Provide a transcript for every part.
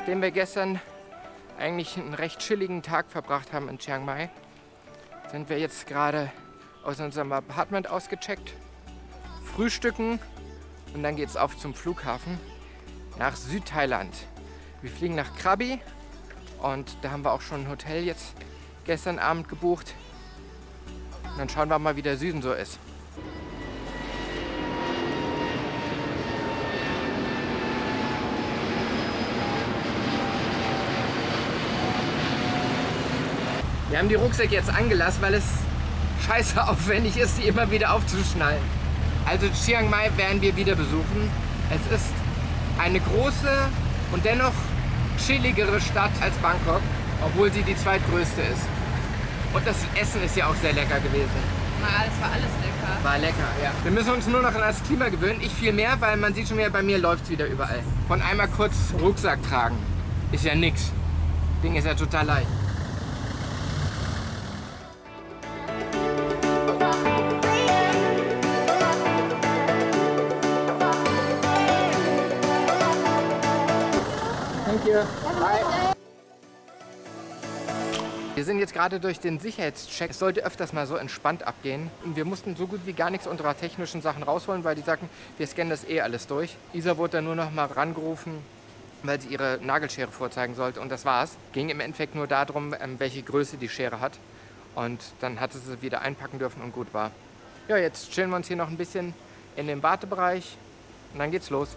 Nachdem wir gestern eigentlich einen recht chilligen Tag verbracht haben in Chiang Mai, sind wir jetzt gerade aus unserem Apartment ausgecheckt, frühstücken und dann geht es auf zum Flughafen nach Südthailand. Wir fliegen nach Krabi und da haben wir auch schon ein Hotel jetzt gestern Abend gebucht. Und dann schauen wir mal, wie der Süden so ist. Wir haben die Rucksäcke jetzt angelassen, weil es scheiße aufwendig ist, die immer wieder aufzuschnallen. Also Chiang Mai werden wir wieder besuchen. Es ist eine große und dennoch chilligere Stadt als Bangkok, obwohl sie die zweitgrößte ist. Und das Essen ist ja auch sehr lecker gewesen. Es war alles lecker. War lecker, ja. Wir müssen uns nur noch an das Klima gewöhnen. Ich viel mehr, weil man sieht schon wieder, bei mir läuft es wieder überall. Von einmal kurz Rucksack tragen ist ja nix. Ding ist ja total leicht. Wir sind jetzt gerade durch den Sicherheitscheck. Es sollte öfters mal so entspannt abgehen. Und wir mussten so gut wie gar nichts unserer technischen Sachen rausholen, weil die sagten, wir scannen das eh alles durch. Isa wurde dann nur noch mal rangerufen, weil sie ihre Nagelschere vorzeigen sollte. Und das war's. Ging im Endeffekt nur darum, welche Größe die Schere hat. Und dann hatte sie wieder einpacken dürfen und gut war. Ja, jetzt chillen wir uns hier noch ein bisschen in dem Wartebereich. Und dann geht's los.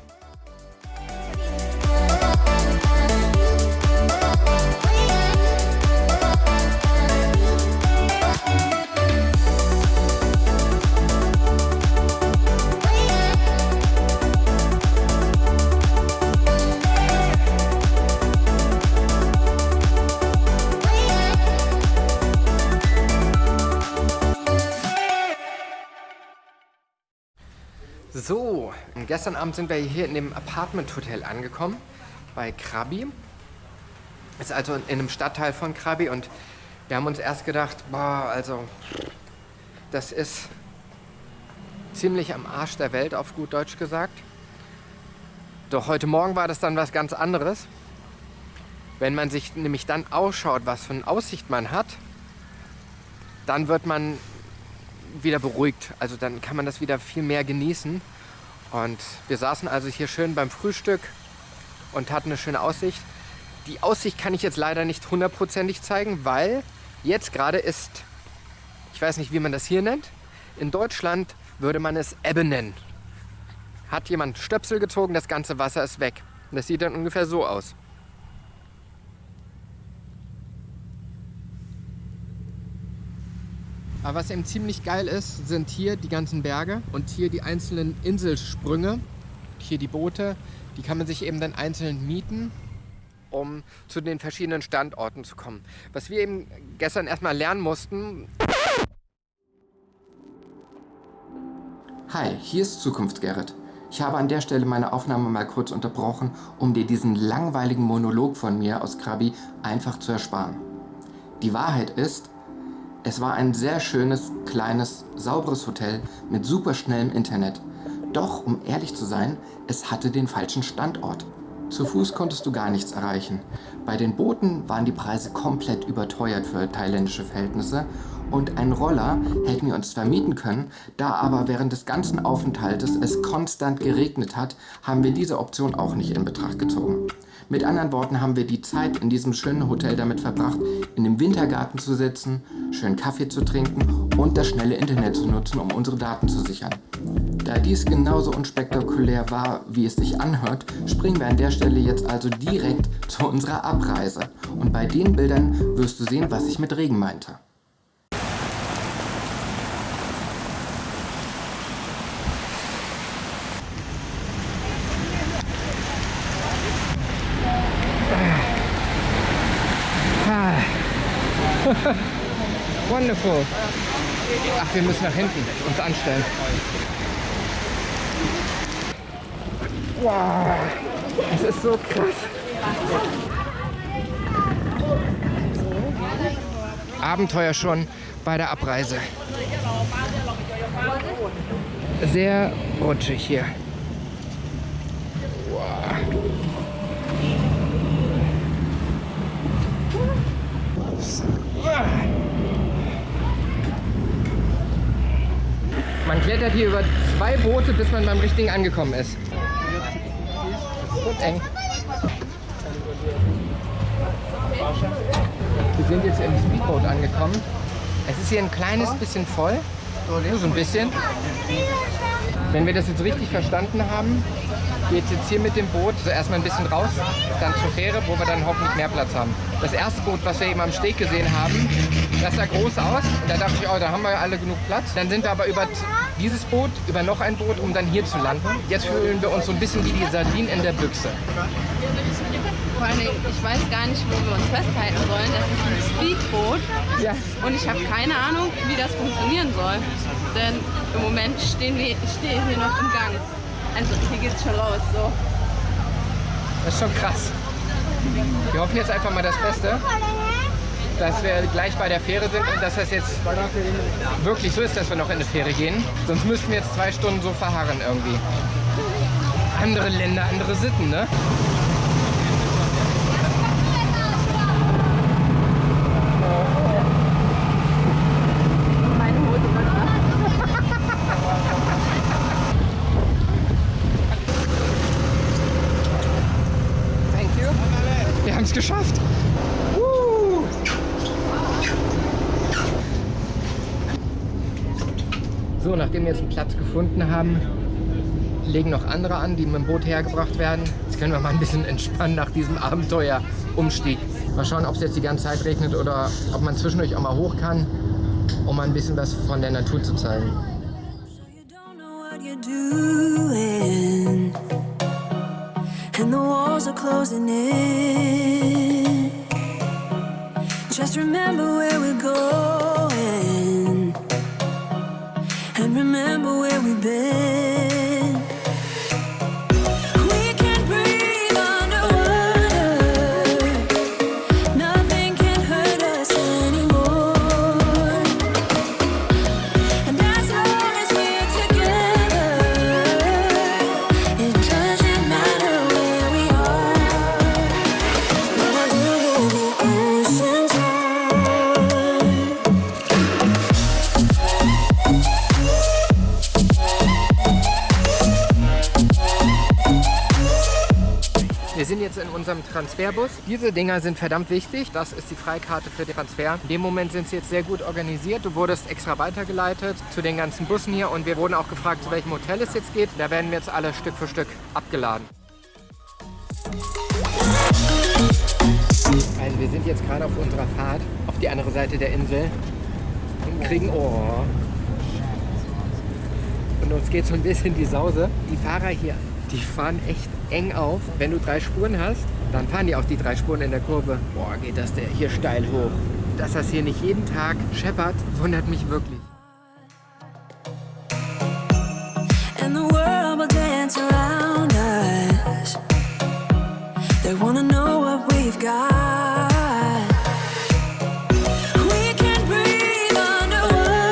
So, gestern Abend sind wir hier in dem Apartment-Hotel angekommen, bei Krabi. Ist also in einem Stadtteil von Krabi und wir haben uns erst gedacht, boah, also das ist ziemlich am Arsch der Welt, auf gut Deutsch gesagt. Doch heute Morgen war das dann was ganz anderes. Wenn man sich nämlich dann ausschaut, was für eine Aussicht man hat, dann wird man wieder beruhigt. Also dann kann man das wieder viel mehr genießen. Und wir saßen also hier schön beim Frühstück und hatten eine schöne Aussicht. Die Aussicht kann ich jetzt leider nicht hundertprozentig zeigen, weil jetzt gerade ist, ich weiß nicht, wie man das hier nennt, in Deutschland würde man es Ebbe nennen. Hat jemand Stöpsel gezogen, das ganze Wasser ist weg. Und das sieht dann ungefähr so aus. Aber was eben ziemlich geil ist, sind hier die ganzen Berge und hier die einzelnen Inselsprünge. Hier die Boote, die kann man sich eben dann einzeln mieten, um zu den verschiedenen Standorten zu kommen. Was wir eben gestern erstmal lernen mussten. Hi, hier ist Zukunfts-Gerrit. Ich habe an der Stelle meine Aufnahme mal kurz unterbrochen, um dir diesen langweiligen Monolog von mir aus Krabi einfach zu ersparen. Die Wahrheit ist, es war ein sehr schönes, kleines, sauberes Hotel mit super schnellem Internet. Doch, um ehrlich zu sein, es hatte den falschen Standort. Zu Fuß konntest du gar nichts erreichen. Bei den Booten waren die Preise komplett überteuert für thailändische Verhältnisse und ein Roller hätten wir uns zwar mieten können, da aber während des ganzen Aufenthaltes es konstant geregnet hat, haben wir diese Option auch nicht in Betracht gezogen. Mit anderen Worten haben wir die Zeit in diesem schönen Hotel damit verbracht, in dem Wintergarten zu sitzen, schön Kaffee zu trinken und das schnelle Internet zu nutzen, um unsere Daten zu sichern. Da dies genauso unspektakulär war, wie es sich anhört, springen wir an der Stelle jetzt also direkt zu unserer Abreise. Und bei den Bildern wirst du sehen, was ich mit Regen meinte. Wonderful. Ach, wir müssen nach hinten uns anstellen. Wow, es ist so krass. Abenteuer schon bei der Abreise. Sehr rutschig hier. Wow. klettert hier über 2 Boote, bis man beim richtigen angekommen ist. Das wird eng. Wir sind jetzt im Speedboot angekommen. Es ist hier ein kleines bisschen voll. Nur so ein bisschen. Wenn wir das jetzt richtig verstanden haben, geht es jetzt hier mit dem Boot so erstmal ein bisschen raus, dann zur Fähre, wo wir dann hoffentlich mehr Platz haben. Das erste Boot, was wir eben am Steg gesehen haben, das sah groß aus. Und da dachte ich, oh, da haben wir ja alle genug Platz. Dann sind wir aber über dieses Boot, über noch ein Boot, um dann hier zu landen. Jetzt fühlen wir uns so ein bisschen wie die Sardinen in der Büchse. Vor allem, ich weiß gar nicht, wo wir uns festhalten sollen. Das ist ein Speedboot. Ja. Und ich habe keine Ahnung, wie das funktionieren soll. Denn im Moment stehe hier noch im Gang. Also hier geht's schon raus. So. Das ist schon krass. Wir hoffen jetzt einfach mal das Beste, dass wir gleich bei der Fähre sind und dass das jetzt wirklich so ist, dass wir noch in eine Fähre gehen. Sonst müssten wir jetzt 2 Stunden so verharren irgendwie. Andere Länder, andere Sitten, ne? Meine Hose wird nass. Thank you. Wir haben es geschafft. So, nachdem wir jetzt einen Platz gefunden haben, legen noch andere an, die mit dem Boot hergebracht werden. Jetzt können wir mal ein bisschen entspannen nach diesem Abenteuerumstieg. Mal schauen, ob es jetzt die ganze Zeit regnet oder ob man zwischendurch auch mal hoch kann, um mal ein bisschen was von der Natur zu zeigen. You don't know what you're doing, and the walls are closing in. Just remember where we're going, and remember where we've been. We can breathe underwater, nothing can hurt us anymore. And as long as we're together, it doesn't matter where we are. When I do hear the ocean's roar. Wir sind jetzt in unserem Transferbus. Diese Dinger sind verdammt wichtig. Das ist die Freikarte für den Transfer. In dem Moment sind sie jetzt sehr gut organisiert. Du wurdest extra weitergeleitet zu den ganzen Bussen hier und wir wurden auch gefragt, zu welchem Hotel es jetzt geht. Da werden wir jetzt alle Stück für Stück abgeladen. Also wir sind jetzt gerade auf unserer Fahrt auf die andere Seite der Insel und kriegen und uns geht so ein bisschen die Sause. Die Fahrer hier, die fahren echt eng auf. Wenn du 3 Spuren hast, dann fahren die auch die 3 Spuren in der Kurve. Boah, geht das hier steil hoch. Dass das hier nicht jeden Tag scheppert, wundert mich wirklich. And the world will dance around us. They wanna know what we've got. We can breathe underwater.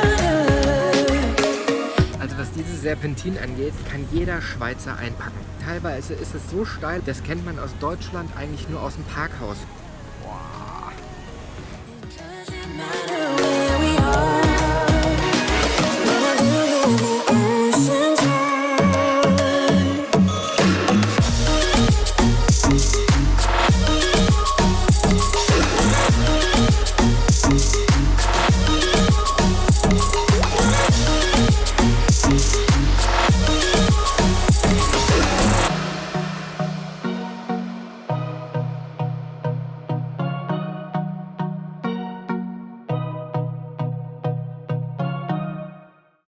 Also was dieses Serpentin angeht, kann jeder Schweizer einpacken. Teilweise ist es so steil, das kennt man aus Deutschland eigentlich nur aus dem Parkhaus.